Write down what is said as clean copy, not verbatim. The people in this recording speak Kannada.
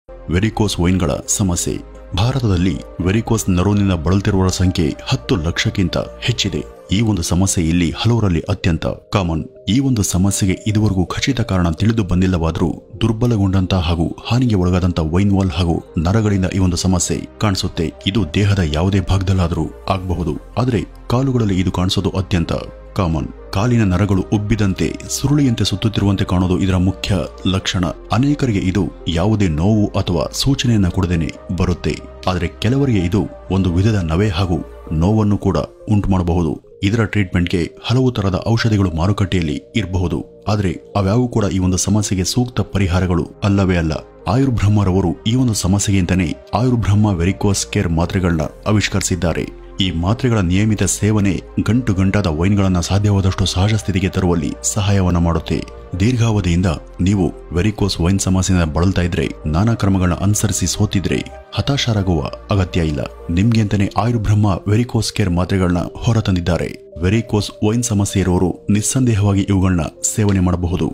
ವೆರಿಕೋಸ್ ವೈನ್ಗಳ ಸಮಸ್ಯೆ. ಭಾರತದಲ್ಲಿ ವೆರಿಕೋಸ್ ನರೂನಿಂದ ಬಳಲುತ್ತಿರುವವರ ಸಂಖ್ಯೆ 10 ಲಕ್ಷಕ್ಕಿಂತ ಹೆಚ್ಚಿದೆ. ಈ ಒಂದು ಸಮಸ್ಯೆ ಇಲ್ಲಿ ಹಲವರಲ್ಲಿ ಅತ್ಯಂತ ಕಾಮನ್. ಈ ಒಂದು ಸಮಸ್ಯೆಗೆ ಇದುವರೆಗೂ ಖಚಿತ ಕಾರಣ ತಿಳಿದು ಬಂದಿಲ್ಲವಾದರೂ ದುರ್ಬಲಗೊಂಡಂತ ಹಾಗೂ ಹಾನಿಗೆ ಒಳಗಾದಂತ ವೈನ್ ವಾಲ್ ಹಾಗೂ ನರಗಳಿಂದ ಈ ಒಂದು ಸಮಸ್ಯೆ ಕಾಣಿಸುತ್ತೆ. ಇದು ದೇಹದ ಯಾವುದೇ ಭಾಗದಲ್ಲಾದರೂ ಆಗಬಹುದು, ಆದರೆ ಕಾಲುಗಳಲ್ಲಿ ಇದು ಕಾಣಿಸೋದು ಅತ್ಯಂತ ಕಾಮನ್. ಕಾಲಿನ ನರಗಳು ಉಬ್ಬಿದಂತೆ ಸುರುಳಿಯಂತೆ ಸುತ್ತುತ್ತಿರುವಂತೆ ಕಾಣೋದು ಇದರ ಮುಖ್ಯ ಲಕ್ಷಣ. ಅನೇಕರಿಗೆ ಇದು ಯಾವುದೇ ನೋವು ಅಥವಾ ಸೂಚನೆಯನ್ನ ಕೊಡದೇನೆ ಬರುತ್ತೆ, ಆದರೆ ಕೆಲವರಿಗೆ ಇದು ಒಂದು ವಿಧದ ನವೆ ಹಾಗೂ ನೋವನ್ನು ಕೂಡ ಉಂಟು ಮಾಡಬಹುದು. ಇದರ ಟ್ರೀಟ್ಮೆಂಟ್ಗೆ ಹಲವು ತರಹದ ಔಷಧಿಗಳು ಮಾರುಕಟ್ಟೆಯಲ್ಲಿ ಇರಬಹುದು, ಆದರೆ ಅವ್ಯಾವು ಕೂಡ ಈ ಒಂದು ಸಮಸ್ಯೆಗೆ ಸೂಕ್ತ ಪರಿಹಾರಗಳು ಅಲ್ಲವೇ ಅಲ್ಲ. ಆಯುರ್ಬ್ರಹ್ಮರವರು ಈ ಒಂದು ಸಮಸ್ಯೆಗೆ ಅಂತಾನೆ ಆಯುರ್ಬ್ರಹ್ಮ ವೆರಿಕೋಸ್ ಕೇರ್ ಮಾತ್ರೆಗಳನ್ನ ಆವಿಷ್ಕರಿಸಿದ್ದಾರೆ. ಈ ಮಾತ್ರೆಗಳ ನಿಯಮಿತ ಸೇವನೆ ಗಂಟಾದ ವೈನ್ಗಳನ್ನ ಸಾಧ್ಯವಾದಷ್ಟು ಸಹಜ ಸ್ಥಿತಿಗೆ ತರುವಲ್ಲಿ ಸಹಾಯವನ್ನ ಮಾಡುತ್ತೆ. ದೀರ್ಘಾವಧಿಯಿಂದ ನೀವು ವೆರಿಕೋಸ್ ವೈನ್ ಸಮಸ್ಯೆಯಿಂದ ಬಳಲ್ತಾ ಇದ್ರೆ, ನಾನಾ ಕ್ರಮಗಳನ್ನ ಅನುಸರಿಸಿ ಸೋತಿದ್ರೆ ಹತಾಶರಾಗುವ ಅಗತ್ಯ ಇಲ್ಲ. ನಿಮ್ಗೆ ಅಂತಾನೆ ಆಯುರ್ಬ್ರಹ್ಮ ವೆರಿಕೋಸ್ ಕೇರ್ ಮಾತ್ರೆಗಳನ್ನ ಹೊರತಂದಿದ್ದಾರೆ. ವೆರಿಕೋಸ್ ವೈನ್ ಸಮಸ್ಯೆ ಇರುವವರು ನಿಸ್ಸಂದೇಹವಾಗಿ ಇವುಗಳನ್ನ ಸೇವನೆ ಮಾಡಬಹುದು.